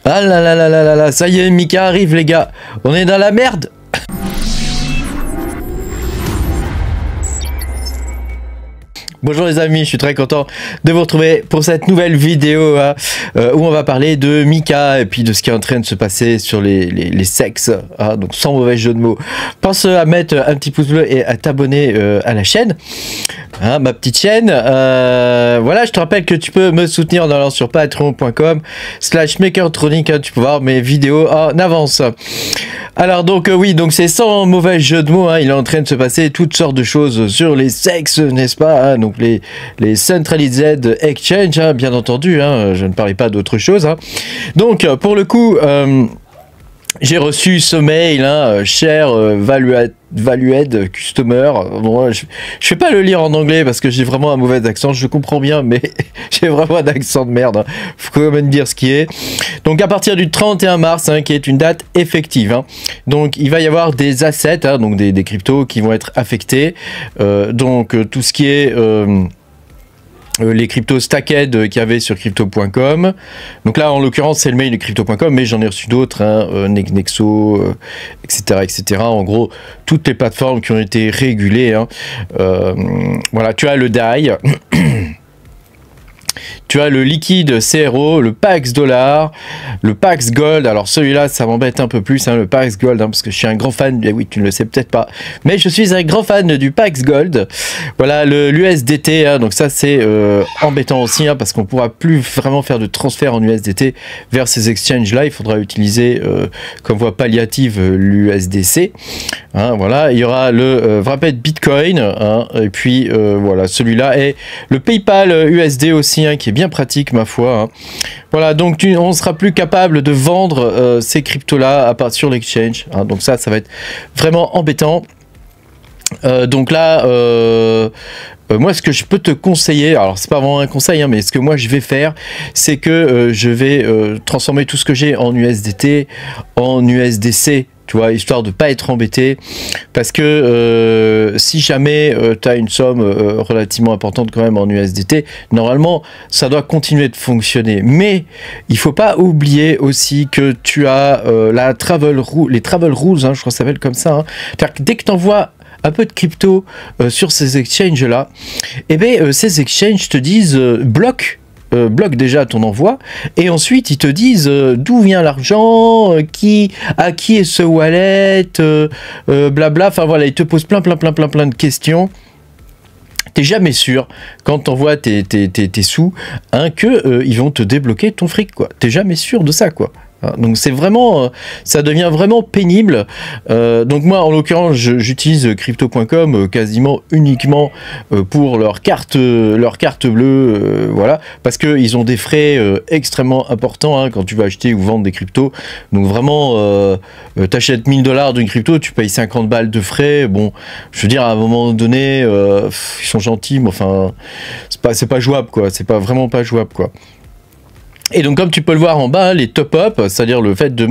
Ah là là là là là là, ça y est, Mika arrive les gars. On est dans la merde. Bonjour les amis, je suis très content de vous retrouver pour cette nouvelle vidéo hein, où on va parler de Mika et puis de ce qui est en train de se passer sur les sexes, hein, donc sans mauvais jeu de mots. Pense à mettre un petit pouce bleu et à t'abonner à la chaîne, hein, ma petite chaîne. Voilà, je te rappelle que tu peux me soutenir en allant sur patreon.com/makertronic, hein, tu peux voir mes vidéos en avance. Alors donc oui, donc c'est sans mauvais jeu de mots, hein, il est en train de se passer toutes sortes de choses sur les sexes, n'est-ce pas, hein, donc les Centralized Exchange, hein, bien entendu, hein, je ne parlais pas d'autre chose. Hein. Donc pour le coup, j'ai reçu ce mail, hein, cher Valued Customer. Bon, je vais pas le lire en anglais parce que j'ai vraiment un mauvais accent, je comprends bien, mais j'ai vraiment un accent de merde. Hein. Faut quand même dire ce qui est. Donc à partir du 31 mars, hein, qui est une date effective, hein, donc il va y avoir des assets, hein, donc des cryptos qui vont être affectés. Donc tout ce qui est les cryptos stacked qu'il y avait sur crypto.com. Donc là, en l'occurrence, c'est le mail de crypto.com, mais j'en ai reçu d'autres, hein, Nexo, etc., etc. En gros, toutes les plateformes qui ont été régulées. Hein. Voilà, tu as le DAI. Tu as le liquide CRO, le Pax Dollar, le Pax Gold. Alors celui-là, ça m'embête un peu plus, hein, le Pax Gold, hein, parce que je suis un grand fan. Eh oui, tu ne le sais peut-être pas, mais je suis un grand fan du Pax Gold. Voilà, l'USDT, hein, donc ça c'est embêtant aussi, hein, parce qu'on ne pourra plus vraiment faire de transfert en USDT vers ces exchanges-là. Il faudra utiliser comme voie palliative l'USDC. Hein, voilà, il y aura le Wrapped Bitcoin, hein, et puis voilà, celui-là, et le PayPal USD aussi, hein, qui est bien pratique ma foi. Hein. Voilà, donc on sera plus capable de vendre ces cryptos-là à part sur l'exchange. Hein, donc ça va être vraiment embêtant. Donc là, moi, ce que je peux te conseiller, alors c'est pas vraiment un conseil, hein, mais ce que moi je vais faire, c'est que je vais transformer tout ce que j'ai en USDT en USDC. Tu vois, histoire de pas être embêté, parce que si jamais tu as une somme relativement importante quand même en USDT, normalement ça doit continuer de fonctionner. Mais il faut pas oublier aussi que tu as les travel rules, hein, je crois que ça s'appelle comme ça. Hein. C'est-à-dire que dès que tu envoies un peu de crypto sur ces exchanges là, et bien ces exchanges te disent bloque déjà ton envoi, et ensuite ils te disent d'où vient l'argent, à qui est ce wallet, blabla, enfin voilà, ils te posent plein de questions. T'es jamais sûr quand t'envoies tes sous, hein, que ils vont te débloquer ton fric, quoi. T'es jamais sûr de ça, quoi. Donc c'est vraiment, ça devient vraiment pénible. Donc moi en l'occurrence j'utilise crypto.com quasiment uniquement pour leur carte bleue, voilà, parce que ils ont des frais extrêmement importants, hein, quand tu vas acheter ou vendre des cryptos. Donc vraiment, t'achètes 1000 $ d'une crypto, tu payes 50 balles de frais. Bon, je veux dire à un moment donné, ils sont gentils, mais enfin c'est pas jouable, quoi. C'est pas vraiment pas jouable, quoi. Et donc comme tu peux le voir en bas, les top-up, c'est-à-dire le fait de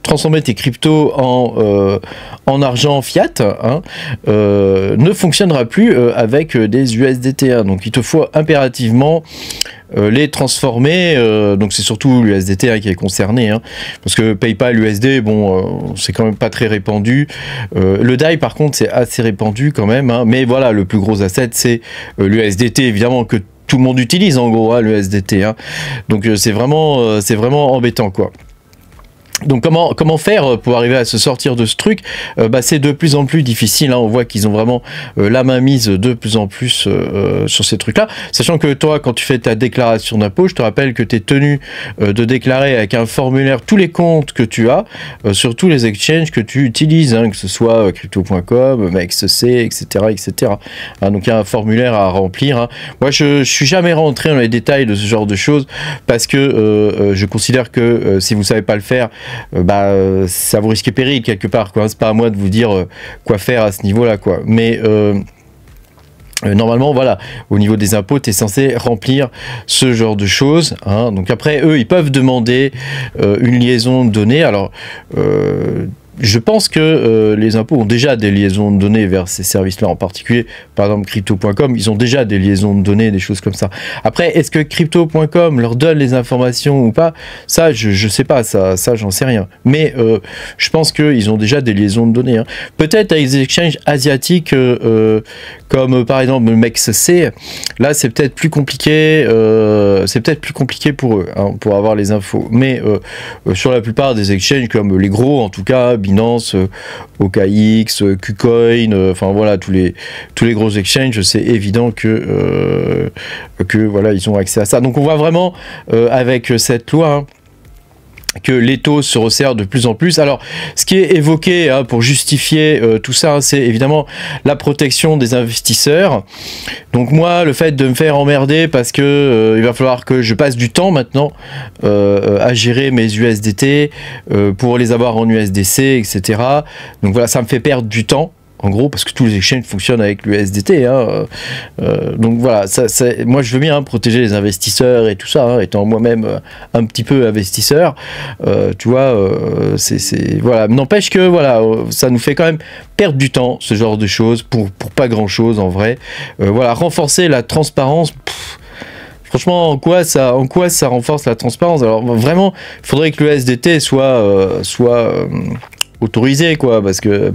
transformer tes cryptos en argent fiat, hein, ne fonctionnera plus avec des USDT. Hein. Donc il te faut impérativement les transformer, donc c'est surtout l'USDT, hein, qui est concerné, hein, parce que PayPal USD, bon, c'est quand même pas très répandu. Le DAI par contre c'est assez répandu quand même, hein, mais voilà, le plus gros asset c'est l'USDT, évidemment, que tout le monde utilise en gros, hein, le SDT. Hein. Donc c'est vraiment embêtant, quoi. Donc comment faire pour arriver à se sortir de ce truc? C'est de plus en plus difficile, hein. On voit qu'ils ont vraiment la main mise de plus en plus sur ces trucs là, sachant que toi quand tu fais ta déclaration d'impôt, je te rappelle que tu es tenu de déclarer avec un formulaire tous les comptes que tu as sur tous les exchanges que tu utilises, hein, que ce soit crypto.com, MXC, etc. Hein, donc il y a un formulaire à remplir, hein. Moi je suis jamais rentré dans les détails de ce genre de choses parce que je considère que si vous savez pas le faire, ça vous risque péril quelque part, quoi. C'est pas à moi de vous dire quoi faire à ce niveau-là, quoi. Mais normalement, voilà, au niveau des impôts, tu es censé remplir ce genre de choses, hein. Donc après, eux, ils peuvent demander une liaison de données. Alors, je pense que les impôts ont déjà des liaisons de données vers ces services-là, en particulier, par exemple, crypto.com, ils ont déjà des liaisons de données, des choses comme ça. Après, est-ce que crypto.com leur donne les informations ou pas? Ça, je sais pas, ça j'en sais rien. Mais je pense qu'ils ont déjà des liaisons de données. Hein. Peut-être avec des exchanges asiatiques, comme par exemple le MEXC, là, c'est peut-être plus compliqué, pour eux, hein, pour avoir les infos. Mais sur la plupart des exchanges, comme les gros, en tout cas, Binance, OKX, KuCoin, enfin voilà, tous les gros exchanges, c'est évident que voilà, ils ont accès à ça. Donc on voit vraiment avec cette loi, hein, que les taux se resserrent de plus en plus. Alors, ce qui est évoqué hein, pour justifier tout ça, hein, c'est évidemment la protection des investisseurs. Donc moi, le fait de me faire emmerder parce que il va falloir que je passe du temps maintenant à gérer mes USDT pour les avoir en USDC, etc. Donc voilà, ça me fait perdre du temps. En gros, parce que tous les exchanges fonctionnent avec l'USDT. Hein, donc voilà, moi je veux bien protéger les investisseurs et tout ça, hein, étant moi-même un petit peu investisseur. Tu vois, voilà. N'empêche que voilà, ça nous fait quand même perdre du temps, ce genre de choses, pour pas grand-chose en vrai. Voilà, renforcer la transparence. Franchement, en quoi ça renforce la transparence? Alors vraiment, il faudrait que l'USDT soit autorisé quoi, parce que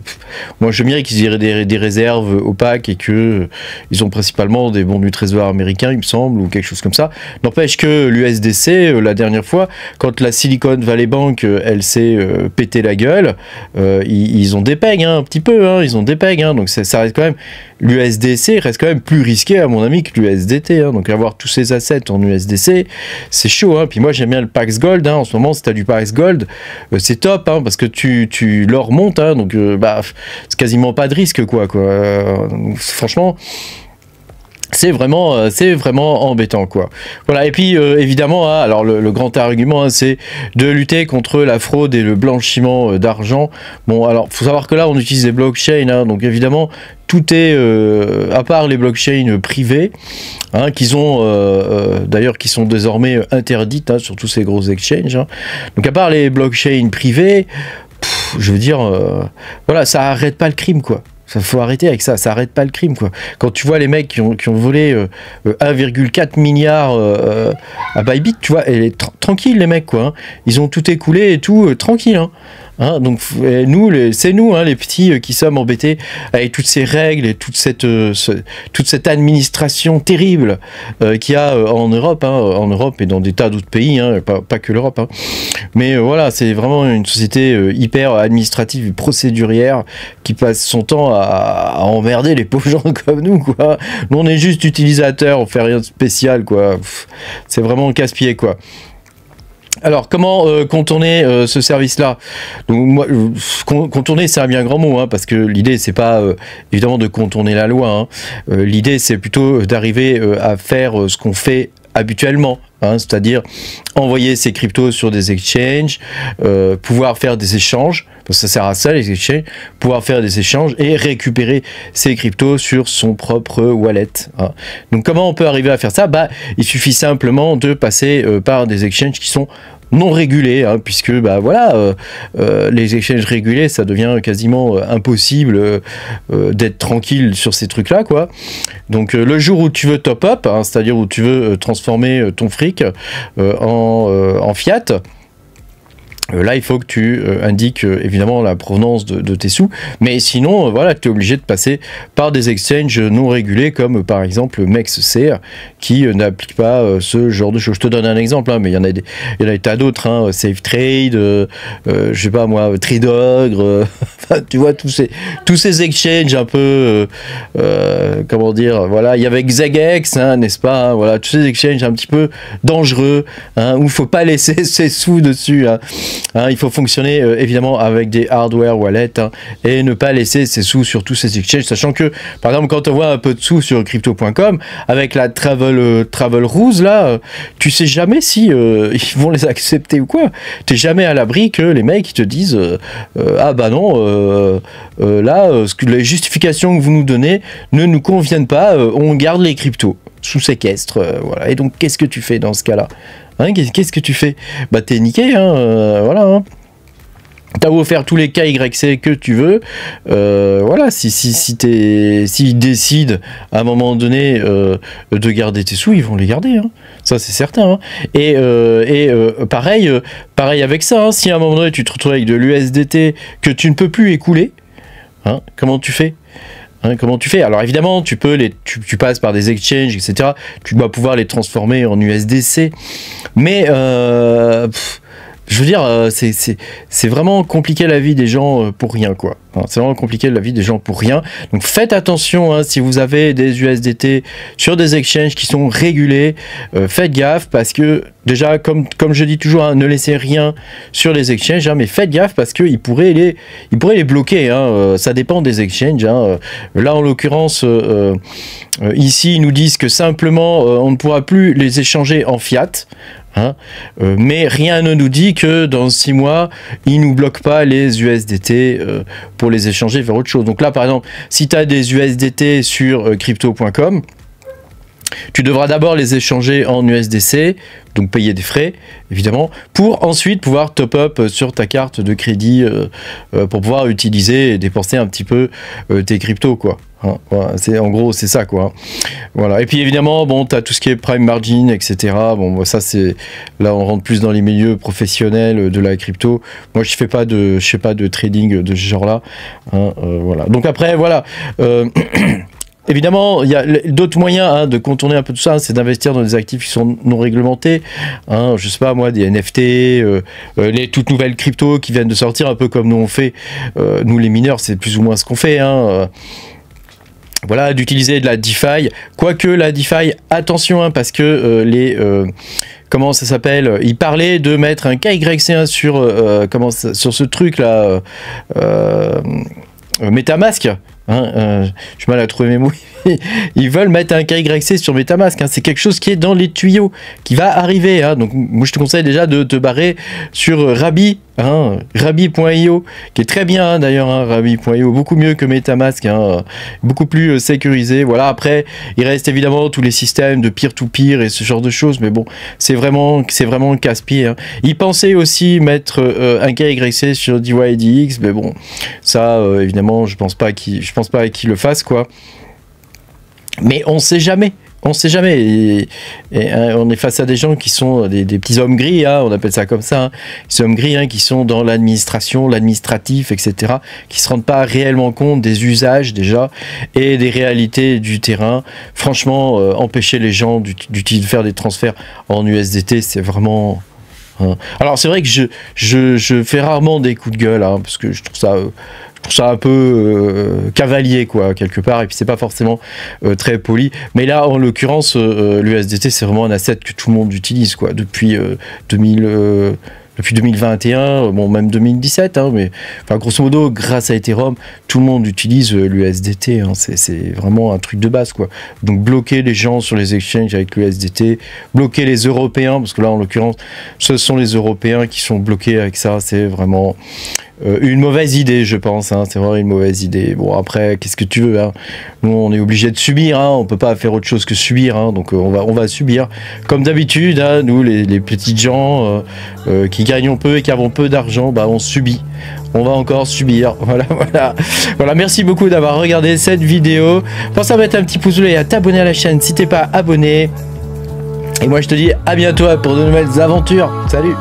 moi je dirais qu'ils aient des réserves opaques et que ils ont principalement des bons du trésor américain, il me semble, ou quelque chose comme ça. N'empêche que l'USDC, la dernière fois, quand la Silicon Valley Bank elle s'est pété la gueule, ils ont des pegs hein, un petit peu, hein, ils ont des pegs, hein, donc ça reste quand même, l'USDC reste quand même plus risqué à mon avis que l'USDT, hein, donc avoir tous ces assets en USDC, c'est chaud, hein. Puis moi j'aime bien le Pax Gold, hein, en ce moment si tu as du Pax Gold, c'est top, hein, parce que tu leur montes, hein, donc c'est quasiment pas de risque quoi. Franchement, c'est vraiment embêtant quoi. Voilà, et puis évidemment, hein, alors le grand argument, hein, c'est de lutter contre la fraude et le blanchiment d'argent. Bon, alors faut savoir que là on utilise des blockchains, hein, donc évidemment tout est à part les blockchains privées, hein, d'ailleurs qui sont désormais interdites hein, sur tous ces gros exchanges. Hein. Donc à part les blockchains privées, je veux dire, voilà, ça arrête pas le crime, quoi. Ça faut arrêter avec ça, ça arrête pas le crime, quoi. Quand tu vois les mecs qui ont volé 1,4 milliard à Bybit, tu vois, et tranquille les mecs, quoi. Hein. Ils ont tout écoulé et tout, tranquille, hein. Hein, donc c'est nous hein, les petits qui sommes embêtés avec toutes ces règles et toute cette administration terrible qu'il y a en Europe, hein, et dans des tas d'autres pays, hein, pas que l'Europe. Hein. Mais voilà, c'est vraiment une société hyper administrative et procédurière qui passe son temps à emmerder les pauvres gens comme nous, quoi. Nous on est juste utilisateurs, on fait rien de spécial, quoi. C'est vraiment casse-pied, quoi. Alors, comment contourner ce service-là? Donc, moi, contourner, c'est un bien grand mot, hein, parce que l'idée, c'est pas évidemment de contourner la loi. Hein. L'idée, c'est plutôt d'arriver à faire ce qu'on fait habituellement. Hein, c'est-à-dire envoyer ses cryptos sur des exchanges, pouvoir faire des échanges, parce que ça sert à ça les exchanges, pouvoir faire des échanges et récupérer ses cryptos sur son propre wallet. Hein. Donc comment on peut arriver à faire ça? Il suffit simplement de passer par des exchanges qui sont non régulés, hein, puisque voilà, les exchanges régulés, ça devient quasiment impossible d'être tranquille sur ces trucs-là, quoi. Donc le jour où tu veux top up, hein, c'est-à-dire où tu veux transformer ton fric en fiat, là, il faut que tu indiques évidemment la provenance de tes sous, mais sinon, voilà, tu es obligé de passer par des exchanges non régulés, comme par exemple MEXC, qui n'applique pas ce genre de choses. Je te donne un exemple, hein, mais il y en a des tas d'autres, hein, SafeTrade, je sais pas moi, Tradogre, tu vois, tous ces exchanges un peu, comment dire, voilà, il y avait Xagex, hein, n'est-ce pas, hein, voilà, tous ces exchanges un petit peu dangereux, hein, où il faut pas laisser ses sous dessus, hein. Hein, il faut fonctionner évidemment avec des hardware wallets, hein, et ne pas laisser ses sous sur tous ces exchanges, sachant que par exemple quand on voit un peu de sous sur crypto.com avec la travel rules là, tu sais jamais si ils vont les accepter ou quoi. T'es jamais à l'abri que les mecs ils te disent ah bah non, là les justifications que vous nous donnez ne nous conviennent pas, on garde les cryptos sous séquestre, voilà. Et donc qu'est-ce que tu fais dans ce cas-là? Hein, qu'est-ce que tu fais? T'es niqué, hein, voilà. Hein. T'as beau faire tous les KYC que tu veux, voilà, s'ils décident à un moment donné de garder tes sous, ils vont les garder, hein. Ça c'est certain, hein. Et pareil avec ça, hein. Si à un moment donné tu te retrouves avec de l'USDT que tu ne peux plus écouler, hein, comment tu fais? Hein, comment tu fais? Alors évidemment, tu passes par des exchanges, etc. Tu dois pouvoir les transformer en USDC, mais je veux dire, c'est vraiment compliqué la vie des gens pour rien, quoi. Hein, c'est vraiment compliqué la vie des gens pour rien. Donc faites attention, hein, si vous avez des USDT sur des exchanges qui sont régulés, faites gaffe parce que déjà, comme je dis toujours, hein, ne laissez rien sur les exchanges, hein, mais faites gaffe parce qu'ils pourraient les bloquer. Hein, ça dépend des exchanges. Hein. Là, en l'occurrence, ici, ils nous disent que simplement, on ne pourra plus les échanger en fiat. Hein, mais rien ne nous dit que dans 6 mois, ils nous bloquent pas les USDT pour les échanger vers autre chose. Donc là, par exemple, si tu as des USDT sur crypto.com, tu devras d'abord les échanger en USDC, donc payer des frais, évidemment, pour ensuite pouvoir top-up sur ta carte de crédit pour pouvoir utiliser et dépenser un petit peu tes cryptos, quoi. Hein, voilà, en gros, c'est ça, quoi. Voilà. Et puis évidemment, bon, tu as tout ce qui est prime margin, etc. Bon, ça, c'est là, on rentre plus dans les milieux professionnels de la crypto. Moi, je fais pas de trading de ce genre-là. Hein, voilà. Donc après, voilà. Évidemment, il y a d'autres moyens, hein, de contourner un peu tout ça, hein, c'est d'investir dans des actifs qui sont non réglementés. Hein, je sais pas moi, des NFT, les toutes nouvelles cryptos qui viennent de sortir, un peu comme nous on fait. Nous les mineurs, c'est plus ou moins ce qu'on fait. Hein, voilà, d'utiliser de la DeFi. Quoique la DeFi, attention, hein, parce que comment ça s'appelle? Il parlait de mettre un KYC1 sur ce truc là, MetaMask. Hein, j'ai mal à trouver mes mots. Ils veulent mettre un KYC sur MetaMask. Hein. C'est quelque chose qui est dans les tuyaux, qui va arriver. Hein. Donc, moi, je te conseille déjà de te barrer sur Rabbi, hein, Rabbi.io, qui est très bien, hein, d'ailleurs, hein, Rabbi.io, beaucoup mieux que MetaMask, hein, beaucoup plus sécurisé. Voilà. Après, il reste évidemment tous les systèmes de peer-to-peer et ce genre de choses, mais bon, c'est vraiment casse-pied. Hein. Ils pensaient aussi mettre un KYC sur DYDX, mais bon, ça, évidemment, je pense pas qu'ils le fassent, quoi. Mais on sait jamais. On sait jamais. Et on est face à des gens qui sont des petits hommes gris, hein, on appelle ça comme ça, hein, des hommes gris, hein, qui sont dans l'administration, l'administratif, etc., qui se rendent pas réellement compte des usages déjà et des réalités du terrain. Franchement, empêcher les gens de faire des transferts en USDT, c'est vraiment... Hein. Alors c'est vrai que je fais rarement des coups de gueule, hein, parce que je trouve ça un peu cavalier, quoi, quelque part, et puis c'est pas forcément très poli, mais là en l'occurrence l'USDT c'est vraiment un asset que tout le monde utilise, quoi, depuis 2021, bon même 2017, hein, mais enfin grosso modo grâce à Ethereum tout le monde utilise l'USDT, hein, c'est vraiment un truc de base, quoi. Donc bloquer les gens sur les exchanges avec l'USDT, bloquer les Européens, parce que là en l'occurrence ce sont les Européens qui sont bloqués avec ça, c'est vraiment une mauvaise idée, je pense, hein, c'est vraiment une mauvaise idée. Bon, après, qu'est-ce que tu veux, hein, nous, on est obligé de subir, hein, on peut pas faire autre chose que subir, hein, donc on va subir. Comme d'habitude, hein, nous, les petits gens qui gagnons peu et qui avons peu d'argent, bah, on subit. On va encore subir. Voilà, merci beaucoup d'avoir regardé cette vidéo. Pense à mettre un petit pouce bleu et à t'abonner à la chaîne si t'es pas abonné. Et moi, je te dis à bientôt pour de nouvelles aventures. Salut!